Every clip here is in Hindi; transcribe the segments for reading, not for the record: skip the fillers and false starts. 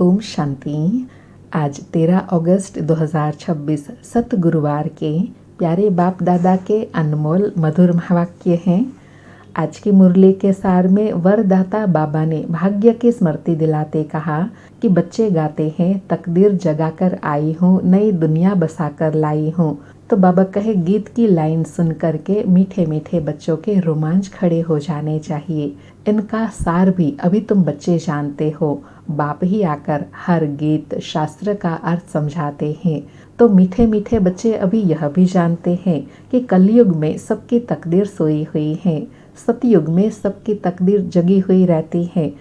ओम शांति। आज 13 अगस्त 2026 सत गुरुवार के प्यारे बाप दादा के अनमोल मधुर महावाक्य हैं। आज की मुरली के सार में वरदाता बाबा ने भाग्य की स्मृति दिलाते कहा कि बच्चे गाते हैं, तकदीर जगाकर आई हूँ, नई दुनिया बसाकर लाई हूँ। तो बाबा कहे गीत की लाइन सुन करके मीठे मीठे बच्चों के रोमांच खड़े हो जाने चाहिए। इनका सार भी अभी तुम बच्चे जानते हो। बाप ही आकर हर गीत शास्त्र का अर्थ समझाते हैं। तो मीठे मीठे बच्चे अभी यह भी जानते हैं कि कलयुग में सबकी तकदीर सोई हुई है, सतयुग में सबकी तकदीर जगी हुई रहती है।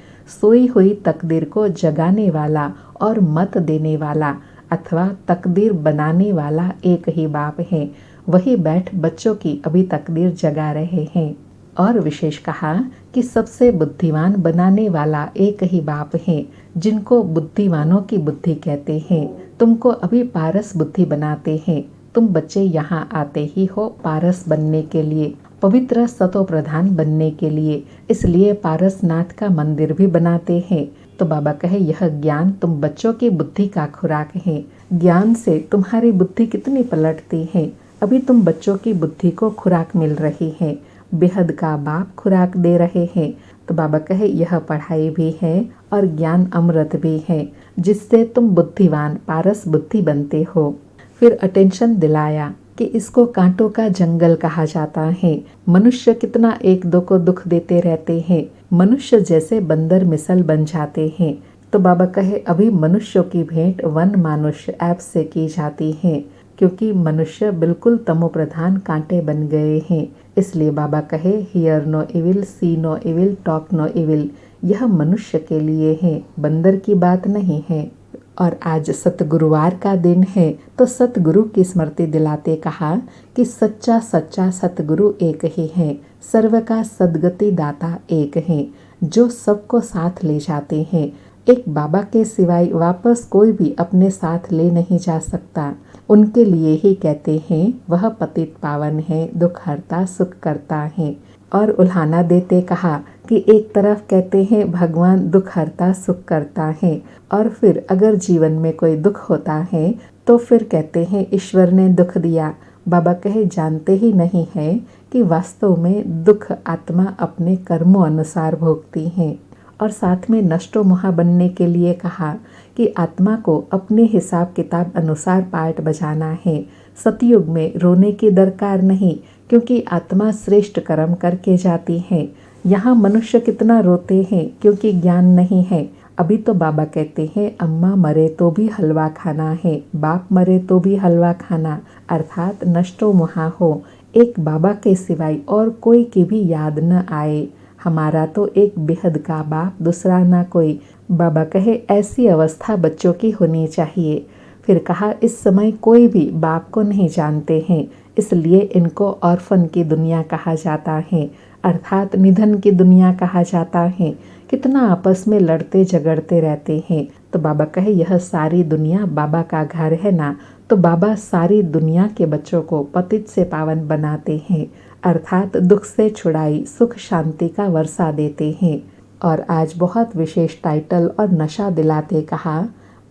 सोई हुई तकदीर को जगाने वाला और मत देने वाला अथवा तकदीर बनाने वाला एक ही बाप है। वही बैठ बच्चों की अभी तकदीर जगा रहे हैं। और विशेष कहा कि सबसे बुद्धिमान बनाने वाला एक ही बाप है, जिनको बुद्धिमानों की बुद्धि कहते हैं। तुमको अभी पारस बुद्धि बनाते हैं। तुम बच्चे यहाँ आते ही हो पारस बनने के लिए, पवित्र सतो प्रधान बनने के लिए, इसलिए पारसनाथ का मंदिर भी बनाते हैं। तो बाबा कहे यह ज्ञान तुम बच्चों की बुद्धि का खुराक है। ज्ञान से तुम्हारी बुद्धि कितनी पलटती है। अभी तुम बच्चों की बुद्धि को खुराक मिल रही है। बेहद का बाप खुराक दे रहे हैं। तो बाबा कहे यह पढ़ाई भी है और ज्ञान अमृत भी है, जिससे तुम बुद्धिवान पारस बुद्धि बनते हो। फिर अटेंशन दिलाया कि इसको कांटों का जंगल कहा जाता है। मनुष्य कितना एक दो को दुख देते रहते हैं। मनुष्य जैसे बंदर मिसल बन जाते हैं। तो बाबा कहे अभी मनुष्यों की भेंट वन मानुष्य ऐप से की जाती है, क्योंकि मनुष्य बिल्कुल तमो प्रधान कांटे बन गए हैं। इसलिए बाबा कहे hear no evil, see no evil, talk no evil. यह मनुष्य के लिए है, बंदर की बात नहीं है। और आज सतगुरुवार का दिन है, तो सतगुरु की स्मृति दिलाते कहा कि सच्चा सच्चा सतगुरु एक ही है, सर्व का सद्गति दाता एक है, जो सबको साथ ले जाते हैं। एक बाबा के सिवाय वापस कोई भी अपने साथ ले नहीं जा सकता। उनके लिए ही कहते हैं वह पतित पावन है, दुख हरता सुख करता है। और उल्हाना देते कहा कि एक तरफ कहते हैं भगवान दुख हरता सुख करता है, और फिर अगर जीवन में कोई दुख होता है तो फिर कहते हैं ईश्वर ने दुख दिया। बाबा कहे जानते ही नहीं है कि वास्तव में दुख आत्मा अपने कर्मों अनुसार भोगती है। और साथ में नष्टो मोहा बनने के लिए कहा कि आत्मा को अपने हिसाब किताब अनुसार पाठ बजाना है। सतयुग में रोने की दरकार नहीं, क्योंकि आत्मा श्रेष्ठ कर्म करके जाती है। यहाँ मनुष्य कितना रोते हैं क्योंकि ज्ञान नहीं है। अभी तो बाबा कहते हैं अम्मा मरे तो भी हलवा खाना है, बाप मरे तो भी हलवा खाना, अर्थात नष्टो मोहा हो, एक बाबा के सिवाय और कोई की भी याद न आए। हमारा तो एक बेहद का बाप, दूसरा ना कोई। बाबा कहे ऐसी अवस्था बच्चों की होनी चाहिए। फिर कहा इस समय कोई भी बाप को नहीं जानते हैं, इसलिए इनको ऑर्फन की दुनिया कहा जाता है, अर्थात निधन की दुनिया कहा जाता है। कितना आपस में लड़ते झगड़ते रहते हैं। तो बाबा कहे यह सारी दुनिया बाबा का घर है ना। तो बाबा सारी दुनिया के बच्चों को पतित से पावन बनाते हैं, अर्थात दुख से छुड़ाई सुख शांति का वर्षा देते हैं। और आज बहुत विशेष टाइटल और नशा दिलाते कहा,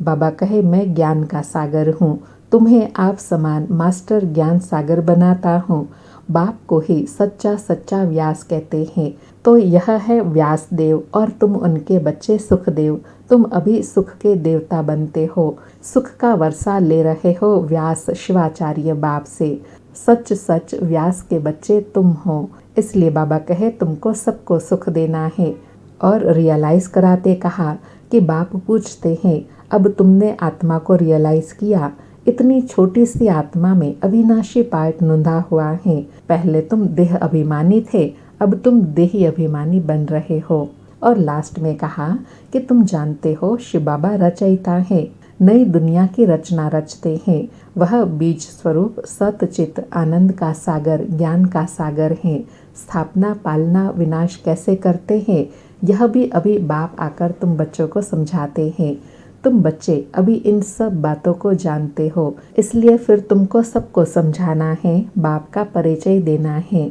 बाबा कहे मैं ज्ञान का सागर हूँ, तुम्हें आप समान मास्टर ज्ञान सागर बनाता हूँ। बाप को ही सच्चा सच्चा व्यास कहते हैं। तो यह है व्यास देव और तुम उनके बच्चे सुखदेव। तुम अभी सुख के देवता बनते हो, सुख का वर्षा ले रहे हो व्यास शिवाचार्य बाप से। सच सच व्यास के बच्चे तुम हो, इसलिए बाबा कहे तुमको सबको सुख देना है। और रियलाइज कराते कहा कि बाप पूछते हैं अब तुमने आत्मा को रियलाइज किया। इतनी छोटी सी आत्मा में अविनाशी पार्ट नुंधा हुआ है। पहले तुम देह अभिमानी थे, अब तुम देही अभिमानी बन रहे हो। और लास्ट में कहा कि तुम जानते हो शिव बाबा रचयिता है, नई दुनिया की रचना रचते हैं। वह बीज स्वरूप सतचित आनंद का सागर, ज्ञान का सागर है। स्थापना पालना विनाश कैसे करते हैं यह भी अभी बाप आकर तुम बच्चों को समझाते हैं। तुम बच्चे अभी इन सब बातों को जानते हो, इसलिए फिर तुमको सबको समझाना है, बाप का परिचय देना है।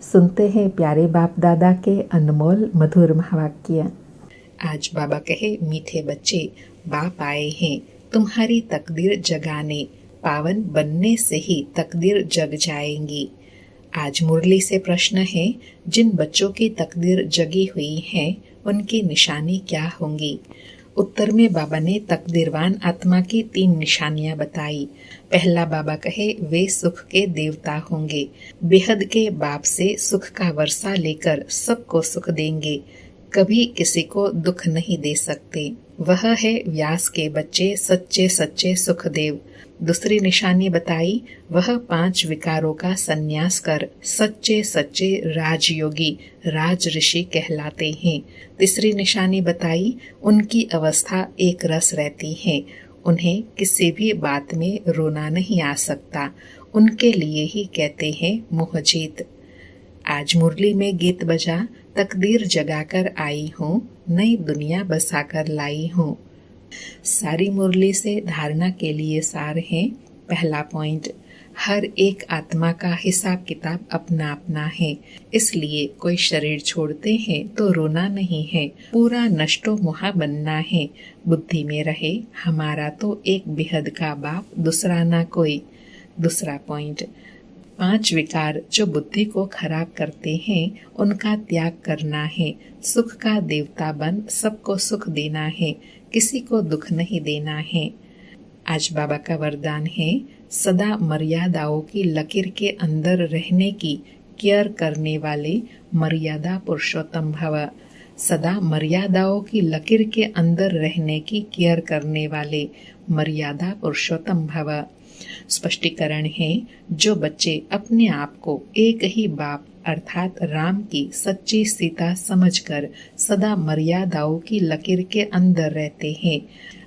सुनते हैं प्यारे बाप दादा के अनमोल मधुर महावाक्य। आज बाबा कहे, मीठे बच्चे, बाप आए हैं तुम्हारी तकदीर जगाने, पावन बनने से ही तकदीर जग जाएंगी। आज मुरली से प्रश्न है, जिन बच्चों की तकदीर जगी हुई है उनकी निशानी क्या होंगी? उत्तर में बाबा ने तकदीरवान आत्मा की 3 निशानियां बताई। पहला बाबा कहे, वे सुख के देवता होंगे, बेहद के बाप से सुख का वर्षा लेकर सबको सुख देंगे, कभी किसी को दुख नहीं दे सकते। वह है व्यास के बच्चे, सच्चे सच्चे सुखदेव। दूसरी निशानी बताई, वह 5 विकारों का संन्यास कर सच्चे सच्चे राजयोगी राज ऋषि कहलाते हैं। तीसरी निशानी बताई, उनकी अवस्था एक रस रहती है, उन्हें किसी भी बात में रोना नहीं आ सकता, उनके लिए ही कहते हैं मोहजीत। आज मुरली में गीत बजा, तकदीर जगाकर आई हूँ, नई दुनिया बसाकर लाई हूँ। सारी मुरली से धारणा के लिए सार है। पहला पॉइंट, हर एक आत्मा का हिसाब किताब अपना अपना है, इसलिए कोई शरीर छोड़ते हैं तो रोना नहीं है, पूरा नष्टो मोहा बनना है। बुद्धि में रहे, हमारा तो एक बेहद का बाप, दूसरा ना कोई। दूसरा पॉइंट, 5 विकार जो बुद्धि को खराब करते हैं उनका त्याग करना है। सुख का देवता बन सबको सुख देना है, किसी को दुख नहीं देना है। आज बाबा का वरदान है, सदा मर्यादाओं की लकीर के अंदर रहने की केयर करने वाले मर्यादा पुरुषोत्तम भव। सदा मर्यादाओं की लकीर के अंदर रहने की केयर करने वाले मर्यादा पुरुषोत्तम भव। स्पष्टीकरण है, जो बच्चे अपने आप को एक ही बाप अर्थात राम की सच्ची सीता समझकर सदा मर्यादाओं की लकीर के अंदर रहते हैं,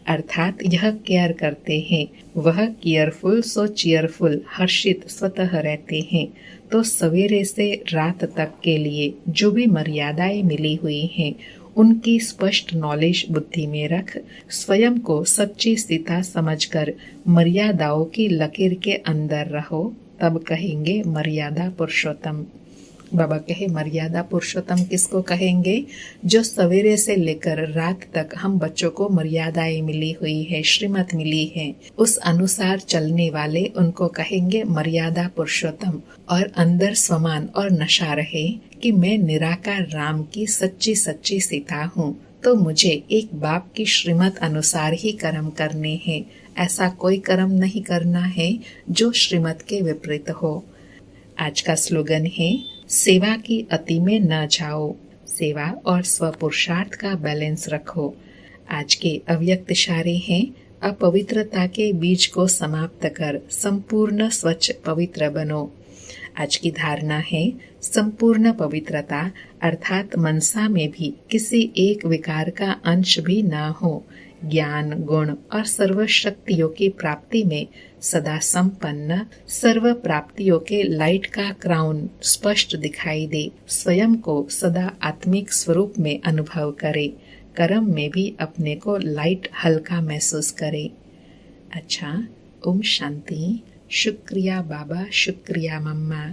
अर्थात यह केयर करते हैं, वह केयरफुल सो चीयरफुल हर्षित स्वतः रहते हैं, तो सवेरे से रात तक के लिए जो भी मर्यादाएं मिली हुई हैं उनकी स्पष्ट नॉलेज बुद्धि में रख स्वयं को सच्ची सीता समझकर मर्यादाओं की लकीर के अंदर रहो, तब कहेंगे मर्यादा पुरुषोत्तम। बाबा कहे, मर्यादा पुरुषोत्तम किसको कहेंगे? जो सवेरे से लेकर रात तक हम बच्चों को मर्यादाएं मिली हुई है, श्रीमत मिली है, उस अनुसार चलने वाले उनको कहेंगे मर्यादा पुरुषोत्तम। और अंदर स्वमान और नशा रहे कि मैं निराकार राम की सच्ची सच्ची सीता हूँ, तो मुझे एक बाप की श्रीमत अनुसार ही कर्म करने हैं, ऐसा कोई कर्म नहीं करना है जो श्रीमत के विपरीत हो। आज का स्लोगन है, सेवा की अति में न जाओ, सेवा और स्वपुरुषार्थ का बैलेंस रखो। आज के अव्यक्त इशारे हैं, अपवित्रता के बीज को समाप्त कर संपूर्ण स्वच्छ पवित्र बनो। आज की धारणा है, संपूर्ण पवित्रता अर्थात मनसा में भी किसी एक विकार का अंश भी न हो, ज्ञान गुण और सर्व शक्तियों की प्राप्ति में सदा संपन्न, सर्व प्राप्तियों के लाइट का क्राउन स्पष्ट दिखाई दे, स्वयं को सदा आत्मिक स्वरूप में अनुभव करे, कर्म में भी अपने को लाइट हल्का महसूस करे। अच्छा, ओम शांति। शुक्रिया बाबा, शुक्रिया मम्मा।